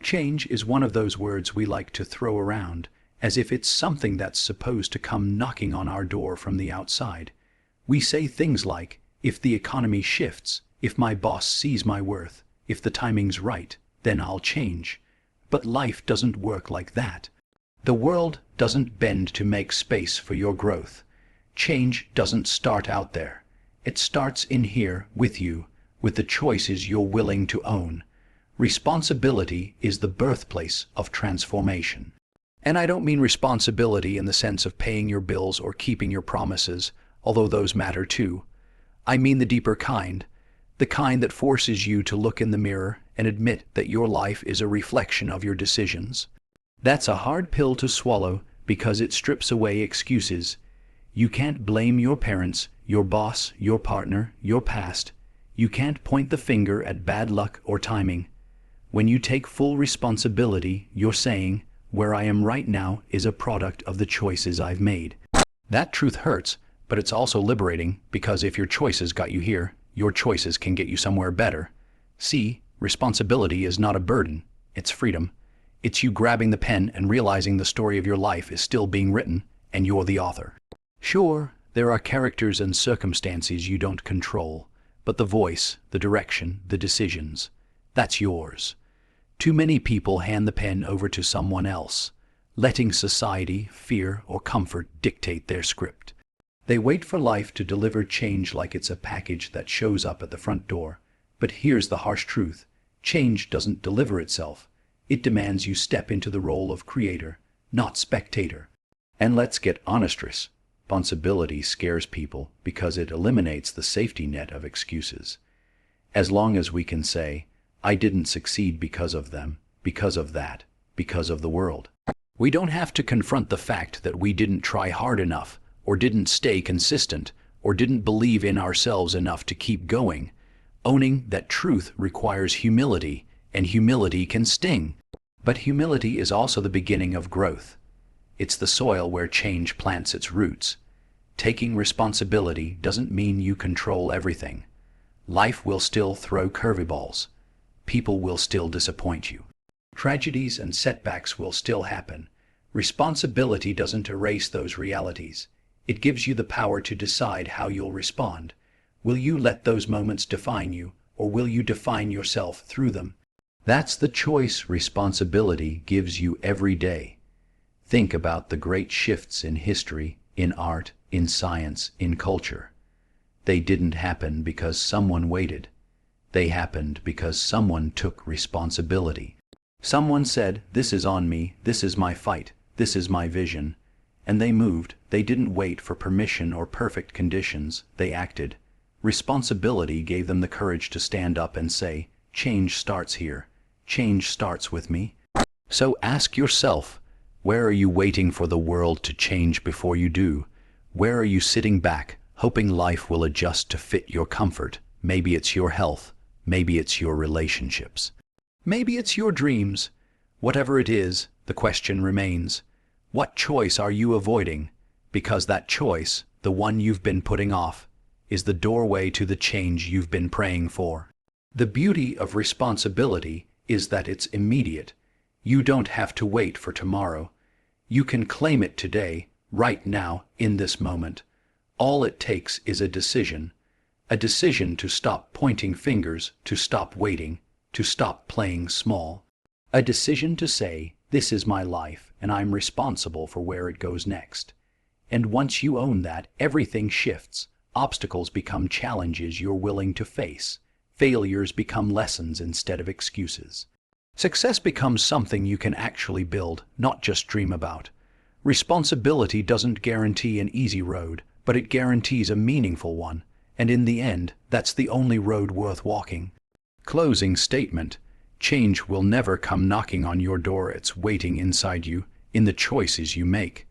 Change is one of those words we like to throw around, as if it's something that's supposed to come knocking on our door from the outside. We say things like, if the economy shifts, if my boss sees my worth, if the timing's right, then I'll change. But life doesn't work like that. The world doesn't bend to make space for your growth. Change doesn't start out there. It starts in here with you, with the choices you're willing to own. Responsibility is the birthplace of transformation. And I don't mean responsibility in the sense of paying your bills or keeping your promises, although those matter too. I mean the deeper kind, the kind that forces you to look in the mirror and admit that your life is a reflection of your decisions. That's a hard pill to swallow because it strips away excuses. You can't blame your parents, your boss, your partner, your past. You can't point the finger at bad luck or timing. When you take full responsibility, you're saying, where I am right now is a product of the choices I've made. That truth hurts, but it's also liberating because if your choices got you here, your choices can get you somewhere better. See, responsibility is not a burden, it's freedom. It's you grabbing the pen and realizing the story of your life is still being written, and you're the author. Sure, there are characters and circumstances you don't control, but the voice, the direction, the decisions, that's yours. Too many people hand the pen over to someone else, letting society, fear, or comfort dictate their script. They wait for life to deliver change like it's a package that shows up at the front door. But here's the harsh truth. Change doesn't deliver itself. It demands you step into the role of creator, not spectator. And let's get honest, responsibility scares people because it eliminates the safety net of excuses. As long as we can say, I didn't succeed because of them, because of that, because of the world. We don't have to confront the fact that we didn't try hard enough, or didn't stay consistent, or didn't believe in ourselves enough to keep going. Owning that truth requires humility, and humility can sting. But humility is also the beginning of growth. It's the soil where change plants its roots. Taking responsibility doesn't mean you control everything. Life will still throw curveballs. People will still disappoint you. Tragedies and setbacks will still happen. Responsibility doesn't erase those realities. It gives you the power to decide how you'll respond. Will you let those moments define you, or will you define yourself through them? That's the choice responsibility gives you every day. Think about the great shifts in history, in art, in science, in culture. They didn't happen because someone waited. They happened because someone took responsibility. Someone said, this is on me, this is my fight, this is my vision. And they moved. They didn't wait for permission or perfect conditions. They acted. Responsibility gave them the courage to stand up and say, change starts here. Change starts with me. So ask yourself, where are you waiting for the world to change before you do? Where are you sitting back, hoping life will adjust to fit your comfort? Maybe it's your health. Maybe it's your relationships. Maybe it's your dreams. Whatever it is, the question remains, what choice are you avoiding? Because that choice, the one you've been putting off, is the doorway to the change you've been praying for. The beauty of responsibility is that it's immediate. You don't have to wait for tomorrow. You can claim it today, right now, in this moment. All it takes is a decision to stop pointing fingers, to stop waiting, to stop playing small. A decision to say, this is my life, and I'm responsible for where it goes next. And once you own that, everything shifts. Obstacles become challenges you're willing to face. Failures become lessons instead of excuses. Success becomes something you can actually build, not just dream about. Responsibility doesn't guarantee an easy road, but it guarantees a meaningful one. And in the end, that's the only road worth walking. Closing statement. Change will never come knocking on your door. It's waiting inside you, in the choices you make.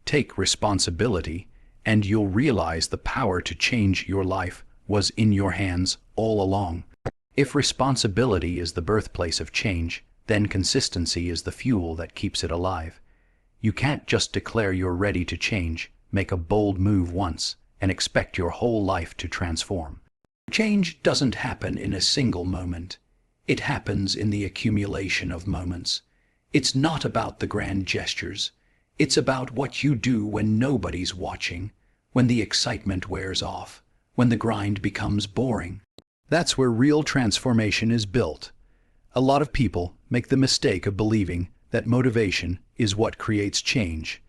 Take responsibility, and you'll realize the power to change your life was in your hands all along. If responsibility is the birthplace of change, then consistency is the fuel that keeps it alive. You can't just declare you're ready to change, make a bold move once, and expect your whole life to transform. Change doesn't happen in a single moment. It happens in the accumulation of moments. It's not about the grand gestures. It's about what you do when nobody's watching, when the excitement wears off, when the grind becomes boring. That's where real transformation is built. A lot of people make the mistake of believing that motivation is what creates change.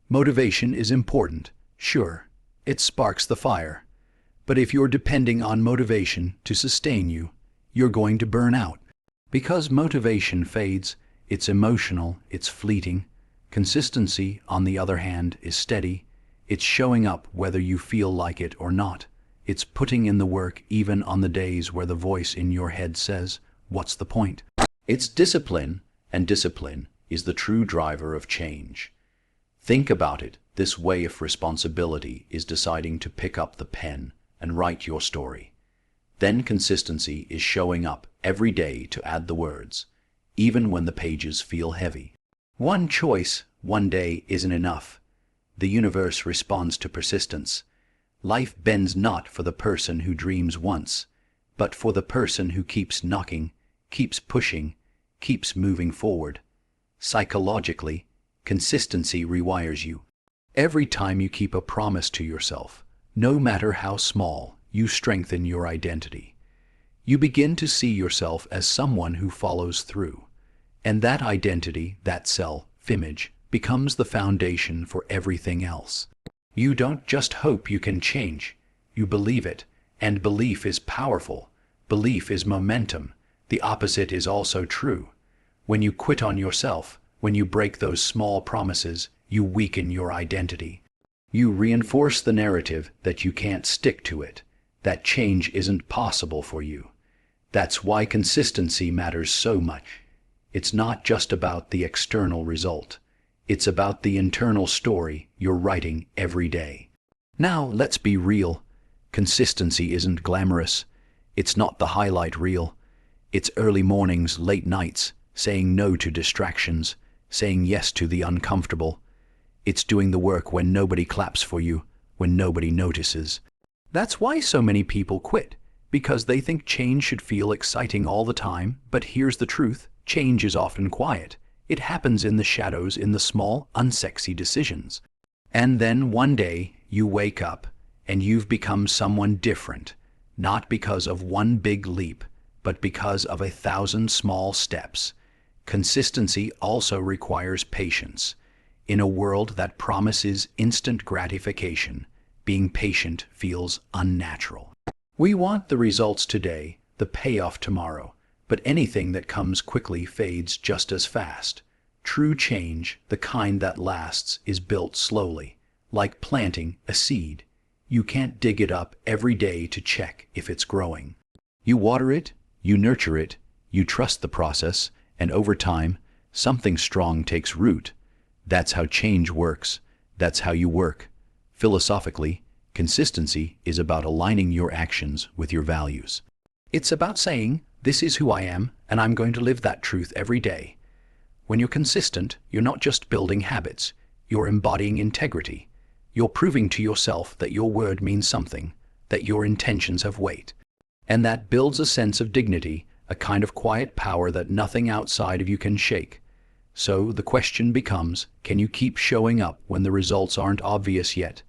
Motivation is important, sure. It sparks the fire. But if you're depending on motivation to sustain you, you're going to burn out. Because motivation fades, it's emotional, it's fleeting. Consistency, on the other hand, is steady. It's showing up whether you feel like it or not. It's putting in the work even on the days where the voice in your head says, "What's the point?" It's discipline, and discipline is the true driver of change. Think about it this way: if responsibility is deciding to pick up the pen and write your story, then consistency is showing up every day to add the words, even when the pages feel heavy. One choice, one day isn't enough. The universe responds to persistence. Life bends not for the person who dreams once, but for the person who keeps knocking, keeps pushing, keeps moving forward. Psychologically, consistency rewires you. Every time you keep a promise to yourself, no matter how small, you strengthen your identity. You begin to see yourself as someone who follows through. And that identity, that self-image, becomes the foundation for everything else. You don't just hope you can change, you believe it, and belief is powerful. Belief is momentum. The opposite is also true. When you quit on yourself, when you break those small promises, you weaken your identity. You reinforce the narrative that you can't stick to it, that change isn't possible for you. That's why consistency matters so much. It's not just about the external result. It's about the internal story you're writing every day. Now, let's be real. Consistency isn't glamorous. It's not the highlight reel. It's early mornings, late nights, saying no to distractions, saying yes to the uncomfortable. It's doing the work when nobody claps for you, when nobody notices. That's why so many people quit, because they think change should feel exciting all the time. But here's the truth: change is often quiet. It happens in the shadows, in the small, unsexy decisions. And then one day, you wake up, and you've become someone different, not because of one big leap, but because of 1,000 small steps. Consistency also requires patience. In a world that promises instant gratification, being patient feels unnatural. We want the results today, the payoff tomorrow, but anything that comes quickly fades just as fast. True change, the kind that lasts, is built slowly, like planting a seed. You can't dig it up every day to check if it's growing. You water it, you nurture it, you trust the process, and over time, something strong takes root. That's how change works. That's how you work. Philosophically, consistency is about aligning your actions with your values. It's about saying, "This is who I am, and I'm going to live that truth every day." When you're consistent, you're not just building habits, you're embodying integrity. You're proving to yourself that your word means something, that your intentions have weight. And that builds a sense of dignity, a kind of quiet power that nothing outside of you can shake. So the question becomes, can you keep showing up when the results aren't obvious yet?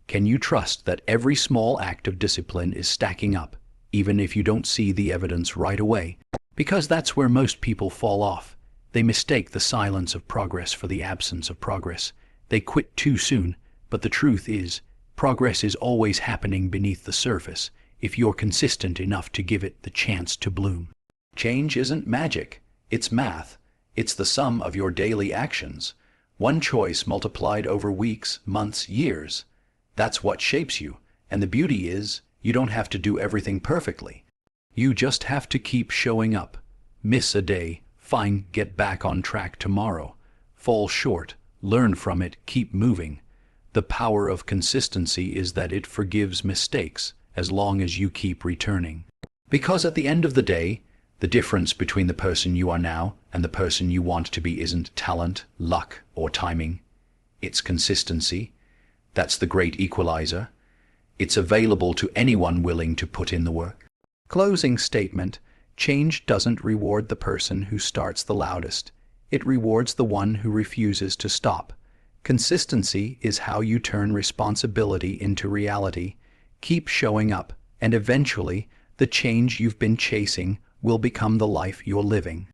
Can you trust that every small act of discipline is stacking up, even if you don't see the evidence right away? Because that's where most people fall off. They mistake the silence of progress for the absence of progress. They quit too soon, but the truth is, progress is always happening beneath the surface if you're consistent enough to give it the chance to bloom. Change isn't magic, it's math. It's the sum of your daily actions. One choice multiplied over weeks, months, years. That's what shapes you. And the beauty is, you don't have to do everything perfectly. You just have to keep showing up. Miss a day, fine, get back on track tomorrow. Fall short, learn from it, keep moving. The power of consistency is that it forgives mistakes as long as you keep returning. Because at the end of the day, the difference between the person you are now and the person you want to be isn't talent, luck, or timing. It's consistency. That's the great equalizer. It's available to anyone willing to put in the work. Closing statement: Change doesn't reward the person who starts the loudest. It rewards the one who refuses to stop. Consistency is how you turn responsibility into reality. Keep showing up, and eventually, the change you've been chasing will become the life you're living.